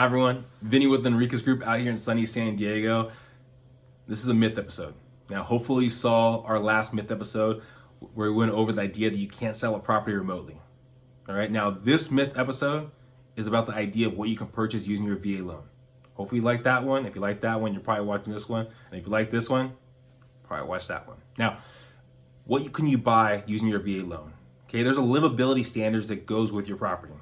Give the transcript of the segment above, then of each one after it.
Hi everyone, Vinnie with Enriquez Group out here in sunny San Diego. This is a myth episode. Now, hopefully you saw our last myth episode where we went over the idea that you can't sell a property remotely. All right, now this myth episode is about the idea of what you can purchase using your VA loan. Hopefully you like that one. If you like that one, you're probably watching this one. And if you like this one, probably watch that one. Now, what can you buy using your VA loan? Okay, there's a livability standards that goes with your property. All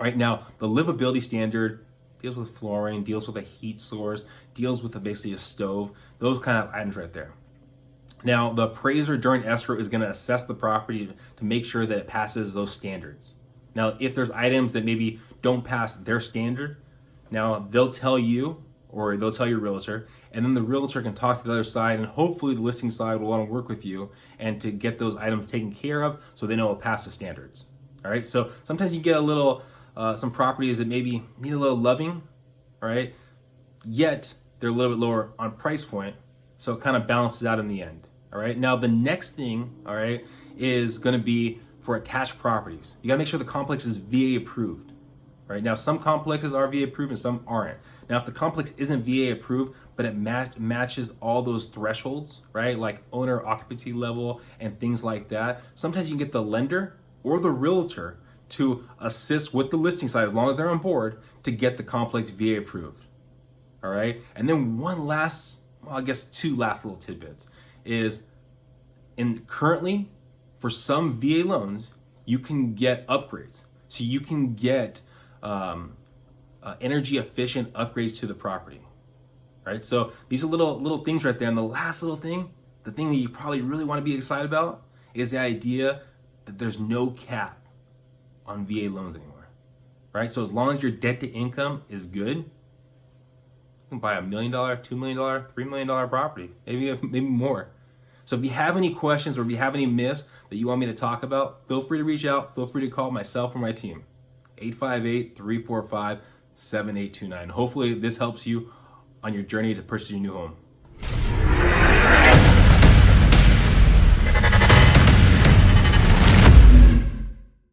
right, now the livability standard deals with flooring, deals with a heat source, deals with basically a stove, those kind of items right there. Now the appraiser during escrow is going to assess the property to make sure that it passes those standards. Now if there's items that maybe don't pass their standard, now they'll tell you or they'll tell your realtor, and then the realtor can talk to the other side, and hopefully the listing side will want to work with you and to get those items taken care of so they know it'll pass the standards. All right, so sometimes you get a little some properties that maybe need a little loving, right? Yet they're a little bit lower on price point, so it kind of balances out in the end. All right. Now the next thing, all right, is going to be for attached properties. You got to make sure the complex is VA approved. Right now, some complexes are VA approved and some aren't. Now, if the complex isn't VA approved, but it matches all those thresholds, right, like owner occupancy level and things like that, sometimes you can get the lender or the realtor to assist with the listing side, as long as they're on board, to get the complex VA approved. All right. And then one last, well, I guess two last little tidbits is currently for some VA loans, you can get upgrades. So you can get energy efficient upgrades to the property. Right. So these are little things right there. And the last little thing, the thing that you probably really want to be excited about, is the idea that there's no cap on VA loans anymore, right? So as long as your debt to income is good, you can buy $1 million, $2 million, $3 million property, maybe more. So if you have any questions or if you have any myths that you want me to talk about, feel free to reach out. Feel free to call myself or my team, 858-345-7829. Hopefully this helps you on your journey to purchase your new home.